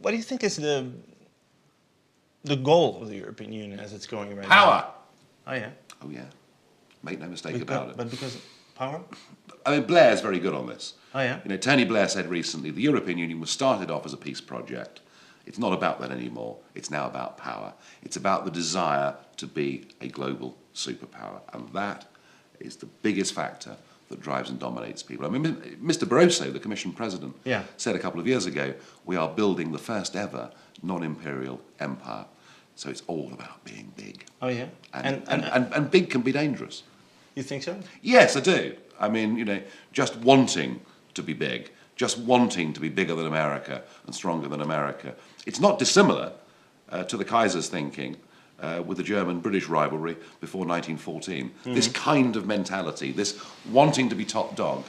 What do you think is the goal of the European Union as it's going right Power. now? Oh yeah. Oh yeah. Make no mistake about it. But because power? I mean, Blair's very good on this. Oh yeah. You know, Tony Blair said recently the European Union was started off as a peace project. It's not about that anymore. It's now about power. It's about the desire to be a global superpower. And that is the biggest factor that drives and dominates people. I mean, Mr. Barroso, the Commission President, said a couple of years ago, we are building the first ever non-imperial empire. So it's all about being big. Oh yeah. And big can be dangerous. You think so? Yes, I do. I mean, you know, just wanting to be big, just wanting to be bigger than America and stronger than America, it's not dissimilar to the Kaiser's thinking with the German-British rivalry before 1914. This kind of mentality, this wanting to be top dog,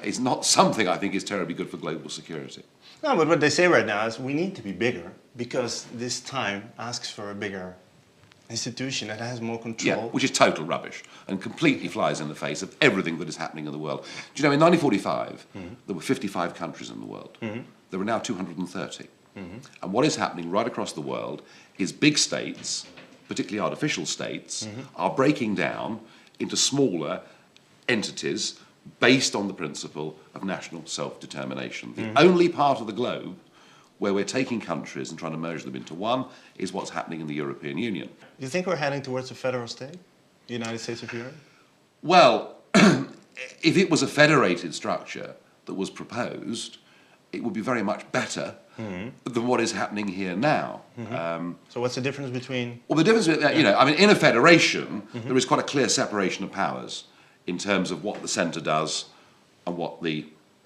is not something I think is terribly good for global security. No, but what they say right now is we need to be bigger because this time asks for a bigger institution that has more control. Yeah, which is total rubbish and completely flies in the face of everything that is happening in the world. Do you know, in 1945, there were 55 countries in the world. There are now 230. And what is happening right across the world is big states, particularly artificial states, are breaking down into smaller entities based on the principle of national self-determination. The only part of the globe where we're taking countries and trying to merge them into one is what's happening in the European Union. Do you think we're heading towards a federal state, the United States of Europe? Well, if it was a federated structure that was proposed, it would be very much better than what is happening here now. So what's the difference between... Well, the difference, you know, I mean, in a federation, there is quite a clear separation of powers in terms of what the centre does and what the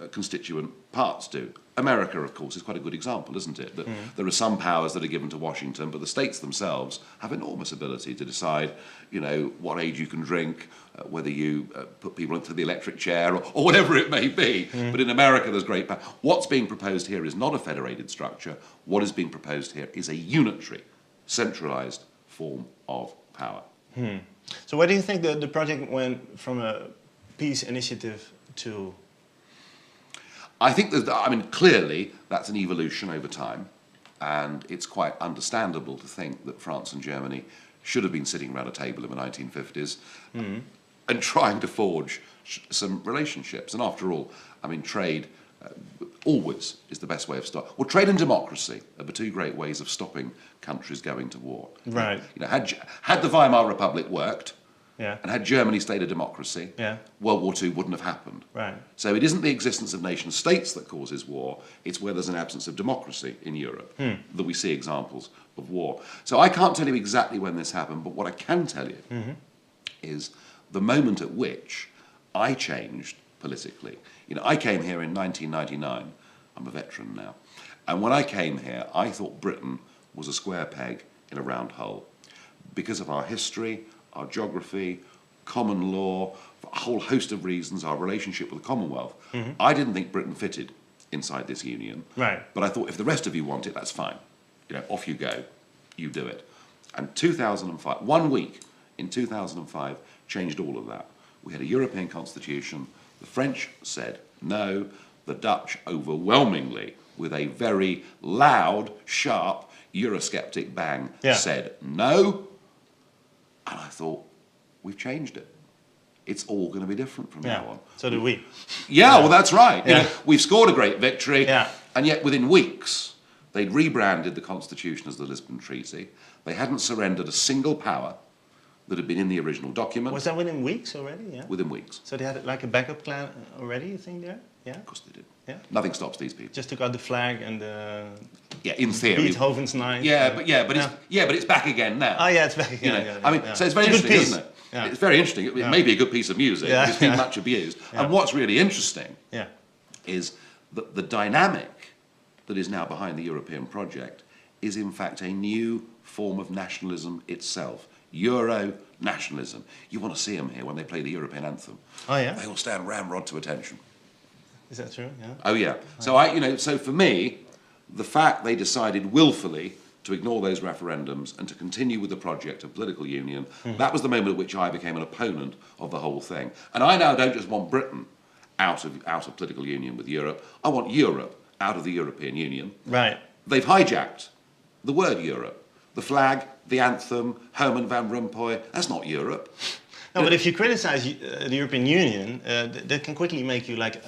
constituent parts do. America, of course, is quite a good example, isn't it? That there are some powers that are given to Washington, but the states themselves have enormous ability to decide, you know, what age you can drink, whether you put people into the electric chair or whatever it may be. But in America, there's great power. What's being proposed here is not a federated structure. What is being proposed here is a unitary, centralised form of power. So where do you think the project went from a peace initiative to... I think that, I mean, clearly that's an evolution over time, and it's quite understandable to think that France and Germany should have been sitting around a table in the 1950s and trying to forge some relationships. And after all, I mean, trade always is the best way of stopping. Well, trade and democracy are the two great ways of stopping countries going to war. Right. You know, had the Weimar Republic worked, Yeah. and had Germany stayed a democracy, World War II wouldn't have happened. Right. So it isn't the existence of nation states that causes war, it's where there's an absence of democracy in Europe that we see examples of war. So I can't tell you exactly when this happened, but what I can tell you is the moment at which I changed politically. You know, I came here in 1999, I'm a veteran now, and when I came here, I thought Britain was a square peg in a round hole. Because of our history, our geography, common law, for a whole host of reasons, our relationship with the Commonwealth. I didn't think Britain fitted inside this union. Right. But I thought if the rest of you want it, that's fine. You know, off you go, you do it. And 2005, 1 week in 2005, changed all of that. We had a European constitution. The French said no. The Dutch overwhelmingly, with a very loud, sharp, Eurosceptic bang, said no. And I thought, we've changed it. It's all going to be different from now on. So do we. Yeah, well, that's right. You know, we've scored a great victory, and yet within weeks, they'd rebranded the Constitution as the Lisbon Treaty. They hadn't surrendered a single power that had been in the original document. Was that within weeks already? Yeah. Within weeks. So they had like a backup plan already, you think, there? Yeah. Of course they did. Yeah. Nothing stops these people. Just took out the flag and the... Yeah, in theory. Beethoven's Ninth. But it's back again now. Oh yeah, it's back again. You know, I mean, so it's very interesting, isn't it? Yeah. It's very interesting. It may be a good piece of music. It's been much abused. And what's really interesting is that the dynamic that is now behind the European project is in fact a new form of nationalism itself. Euro-nationalism. You want to see them here when they play the European anthem. Oh yeah? They all stand ramrod to attention. Is that true? Yeah. Oh yeah. So so for me, the fact they decided willfully to ignore those referendums and to continue with the project of political union, that was the moment at which I became an opponent of the whole thing. And I now don't just want Britain out of political union with Europe. I want Europe out of the European Union. Right. they've hijacked the word Europe. The flag, the anthem, Herman Van Rompuy, that's not Europe. No, but if you criticize the European Union, that can quickly make you like,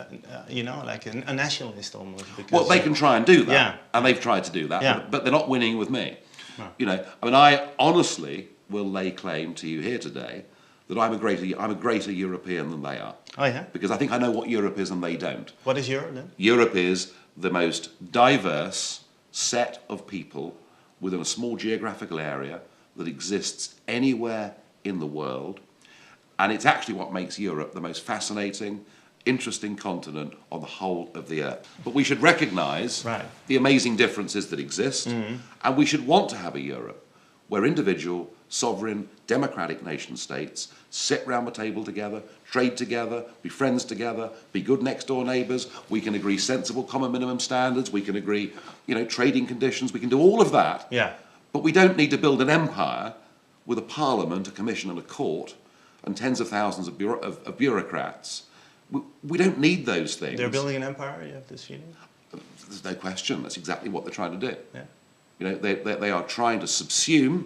like a nationalist almost. Because, well, they can try and do that, yeah. and they've tried to do that, Yeah. but they're not winning with me. No. You know, I mean, I honestly will lay claim to you here today that I'm a greater European than they are. Oh yeah. Because I think I know what Europe is and they don't. What is Europe then? Europe is the most diverse set of people within a small geographical area that exists anywhere in the world. And it's actually what makes Europe the most fascinating, interesting continent on the whole of the earth. But we should recognise the amazing differences that exist, and we should want to have a Europe where individual, sovereign, democratic nation states sit round the table together, trade together, be friends together, be good next-door neighbours. We can agree sensible common minimum standards. We can agree, trading conditions. We can do all of that. Yeah. But we don't need to build an empire with a parliament, a commission and a court and tens of thousands of bureaucrats. We don't need those things. They're building an empire, you have this feeling? There's no question. That's exactly what they're trying to do. Yeah. They are trying to subsume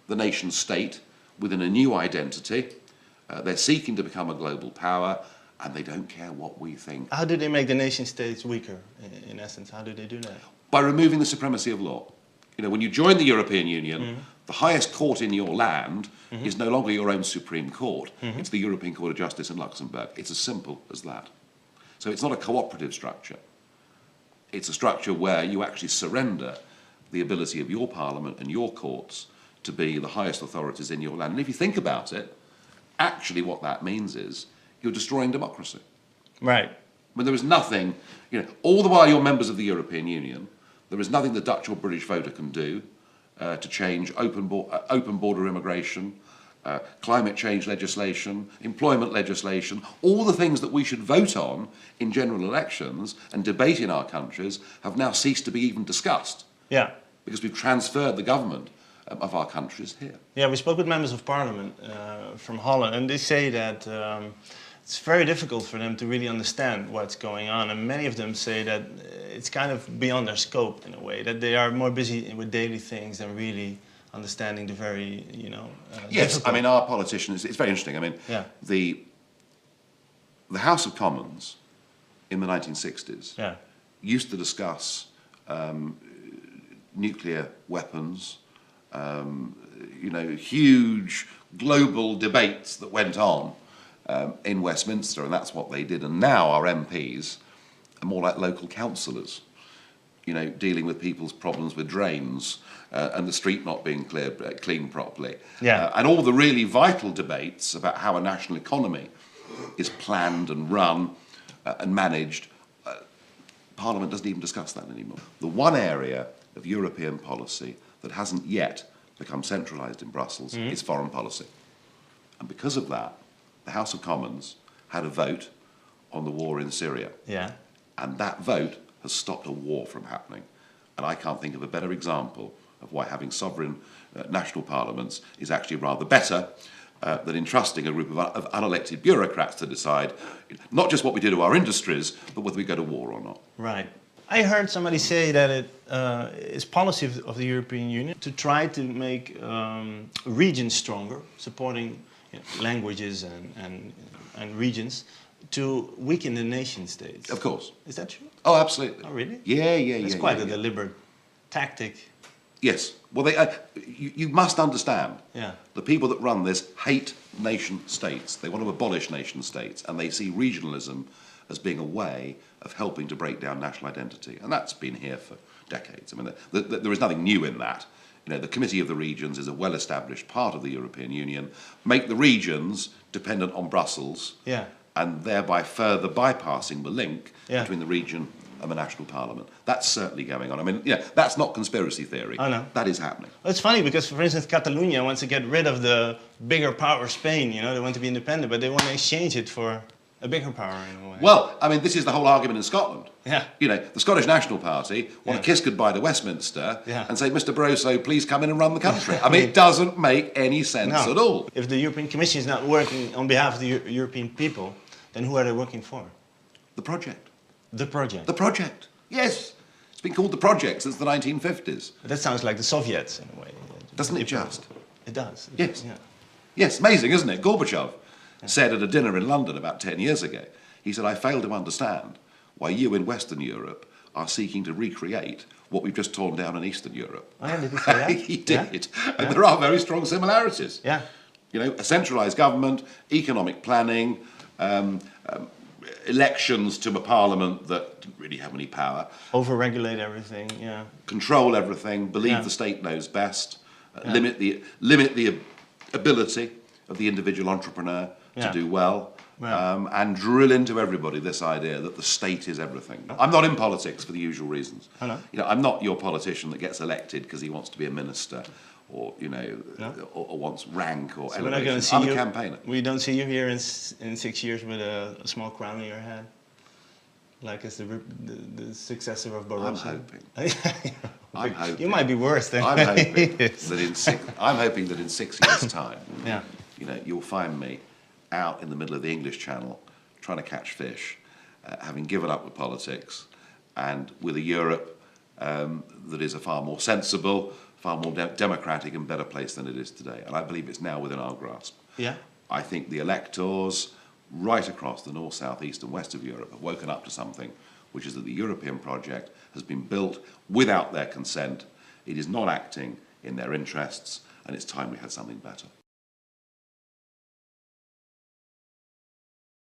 the nation state within a new identity. They're seeking to become a global power, and they don't care what we think. How do they make the nation states weaker, in essence? How do they do that? By removing the supremacy of law. When you join the European Union, the highest court in your land is no longer your own Supreme Court. It's the European Court of Justice in Luxembourg. It's as simple as that. So it's not a cooperative structure. It's a structure where you actually surrender the ability of your parliament and your courts to be the highest authorities in your land. And if you think about it, actually what that means is you're destroying democracy. Right. When there is nothing, all the while you're members of the European Union, there is nothing the Dutch or British voter can do to change open border immigration, climate change legislation, employment legislation, all the things that we should vote on in general elections and debate in our countries have now ceased to be even discussed. Yeah. Because we've transferred the government of our countries here. Yeah, we spoke with members of parliament from Holland, and they say that it's very difficult for them to really understand what's going on, and many of them say that it's kind of beyond their scope in a way, that they are more busy with daily things than really understanding the very, yes, difficult. I mean, our politicians, it's very interesting. I mean, the House of Commons in the 1960s used to discuss nuclear weapons, huge global debates that went on in Westminster, and that's what they did. And now our MPs are more like local councillors, dealing with people's problems with drains and the street not being cleaned properly. Yeah. And all the really vital debates about how a national economy is planned and run and managed, Parliament doesn't even discuss that anymore. The one area of European policy that hasn't yet become centralised in Brussels is foreign policy. And because of that, the House of Commons had a vote on the war in Syria. Yeah. And that vote has stopped a war from happening. And I can't think of a better example of why having sovereign national parliaments is actually rather better than entrusting a group of unelected bureaucrats to decide not just what we do to our industries, but whether we go to war or not. Right. I heard somebody say that it is policy of the European Union to try to make regions stronger, supporting languages and regions, to weaken the nation states. Of course. Is that true? Oh, absolutely. Oh, really? Yeah. It's quite a deliberate tactic. Yes. Well, you must understand. Yeah. The people that run this hate nation states. They want to abolish nation states, and they see regionalism as being a way of helping to break down national identity. And that's been here for decades. I mean, there is nothing new in that. The Committee of the Regions is a well-established part of the European Union. Make the regions dependent on Brussels, and thereby further bypassing the link between the region and the national parliament. That's certainly going on. I mean, that's not conspiracy theory. I know. That is happening. Well, it's funny because, for instance, Catalonia wants to get rid of the bigger power Spain. They want to be independent, but they want to exchange it for a bigger power in a way. Well, I mean, this is the whole argument in Scotland. Yeah. The Scottish National Party want to kiss goodbye to Westminster and say, Mr. Barroso, please come in and run the country. I mean, it doesn't make any sense at all. If the European Commission is not working on behalf of the European people, then who are they working for? The project. The project. The project. Yes. It's been called the project since the 1950s. That sounds like the Soviets in a way. Doesn't it just? It does. Yes. Yeah. Yes, amazing, isn't it? Gorbachev said at a dinner in London about 10 years ago, he said, I fail to understand why you in Western Europe are seeking to recreate what we've just torn down in Eastern Europe. Oh, yeah, did he say that? He did. Yeah. And there are very strong similarities. Yeah. You know, a centralised government, economic planning, elections to a parliament that didn't really have any power. Overregulate everything, yeah. Control everything, believe the state knows best, limit the ability of the individual entrepreneur to do well, and drill into everybody this idea that the state is everything. I'm not in politics for the usual reasons. I know. You know, I'm not your politician that gets elected because he wants to be a minister or, you know, or wants rank or So we're not elevation. going to see I'm you, a campaigner. we don't see you here in 6 years with a small crown on your head? Like as the successor of Barroso? I'm hoping. I'm hoping. You might be worse than I'm hoping is. that in 6 years' time, Yeah. you know, you'll find me out in the middle of the English Channel trying to catch fish, having given up with politics, and with a Europe that is a far more sensible, far more democratic and better place than it is today. And I believe it's now within our grasp. Yeah. I think the electors right across the north, south, east and west of Europe have woken up to something, which is that the European project has been built without their consent. It is not acting in their interests, and it's time we had something better.